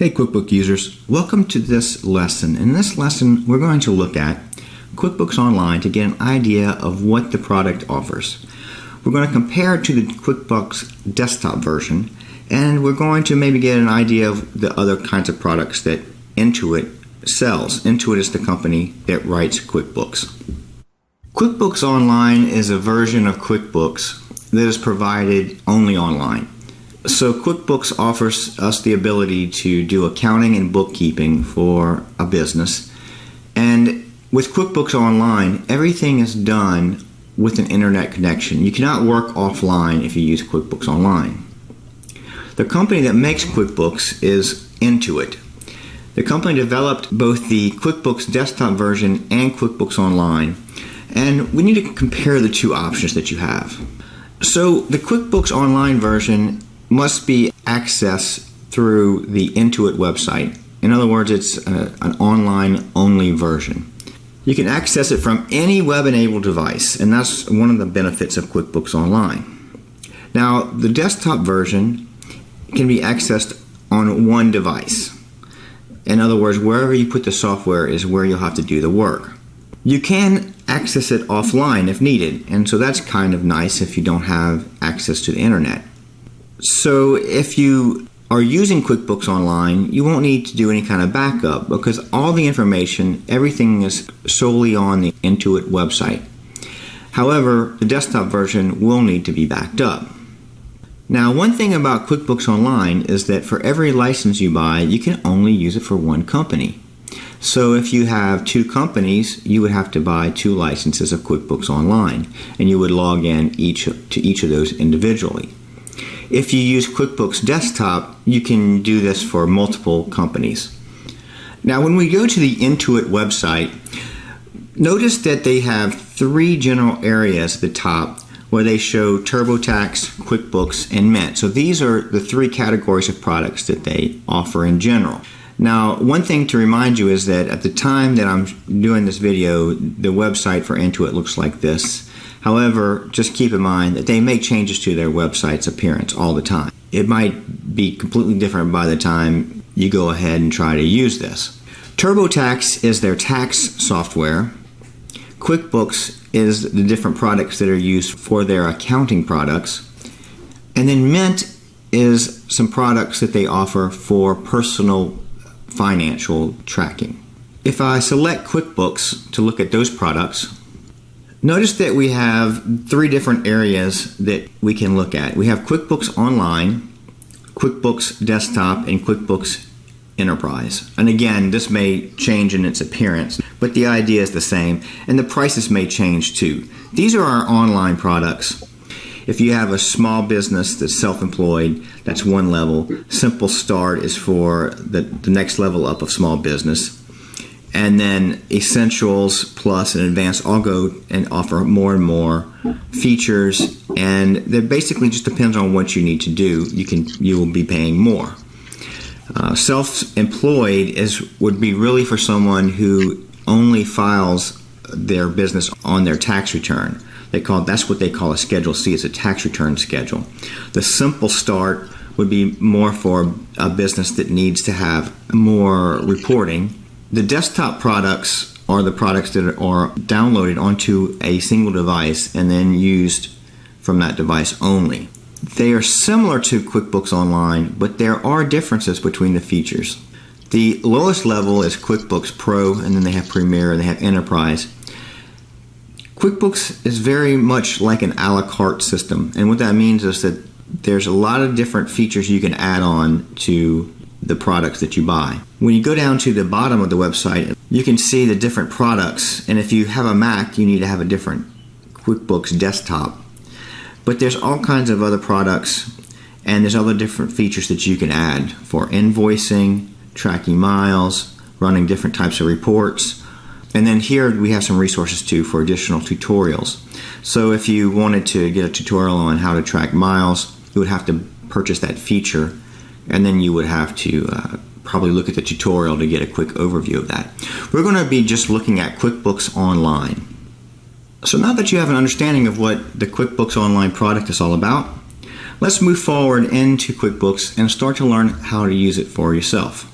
Hey QuickBooks users, welcome to this lesson. In this lesson, we're going to look at QuickBooks Online to get an idea of what the product offers. We're going to compare it to the QuickBooks Desktop version, and we're going to maybe get an idea of the other kinds of products that Intuit sells. Intuit is the company that writes QuickBooks. QuickBooks Online is a version of QuickBooks that is provided only online. So QuickBooks offers us the ability to do accounting and bookkeeping for a business. And with QuickBooks Online, everything is done with an internet connection. You cannot work offline if you use QuickBooks Online. The company that makes QuickBooks is Intuit. The company developed both the QuickBooks Desktop version and QuickBooks Online. And we need to compare the two options that you have. So the QuickBooks Online version must be accessed through the Intuit website. In other words, it's an online-only version. You can access it from any web-enabled device, and that's one of the benefits of QuickBooks Online. Now, the desktop version can be accessed on one device. In other words, wherever you put the software is where you'll have to do the work. You can access it offline if needed, and so that's kind of nice if you don't have access to the internet. So if you are using QuickBooks Online, you won't need to do any kind of backup because all the information, everything is solely on the Intuit website. However, the desktop version will need to be backed up. Now, one thing about QuickBooks Online is that for every license you buy, you can only use it for one company. So if you have two companies, you would have to buy 2 licenses of QuickBooks Online, and you would log in to each of those individually. If you use QuickBooks Desktop, you can do this for multiple companies. Now, when we go to the Intuit website, notice that they have 3 general areas at the top where they show TurboTax, QuickBooks, and Mint. So these are the 3 categories of products that they offer in general. Now, one thing to remind you is that at the time that I'm doing this video, the website for Intuit looks like this. However, just keep in mind that they make changes to their website's appearance all the time. It might be completely different by the time you go ahead and try to use this. TurboTax is their tax software. QuickBooks is the different products that are used for their accounting products. And then Mint is some products that they offer for personal financial tracking. If I select QuickBooks to look at those products, notice that we have 3 different areas that we can look at. We have QuickBooks Online, QuickBooks Desktop, and QuickBooks Enterprise. And again, this may change in its appearance, but the idea is the same, and the prices may change too. These are our online products. If you have a small business that's self-employed, that's one level. Simple Start is for the next level up of small business. And then Essentials, Plus, and Advanced all go and offer more and more features, and that basically just depends on what you need to do. You will be paying more. Self-employed would be really for someone who only files their business on their tax return. That's what they call a Schedule C. It's a tax return schedule. The Simple Start would be more for a business that needs to have more reporting. The desktop products are the products that are downloaded onto a single device and then used from that device only. They are similar to QuickBooks Online, but there are differences between the features. The lowest level is QuickBooks Pro, and then they have Premier, and they have Enterprise. QuickBooks is very much like an a la carte system, and what that means is that there's a lot of different features you can add on to the products that you buy. When you go down to the bottom of the website, you can see the different products, and if you have a Mac, you need to have a different QuickBooks Desktop. But there's all kinds of other products, and there's other different features that you can add for invoicing, tracking miles, running different types of reports. And then here we have some resources too for additional tutorials. So if you wanted to get a tutorial on how to track miles, you would have to purchase that feature, and then you would have to probably look at the tutorial to get a quick overview of that. We're going to be just looking at QuickBooks Online. So now that you have an understanding of what the QuickBooks Online product is all about, let's move forward into QuickBooks and start to learn how to use it for yourself.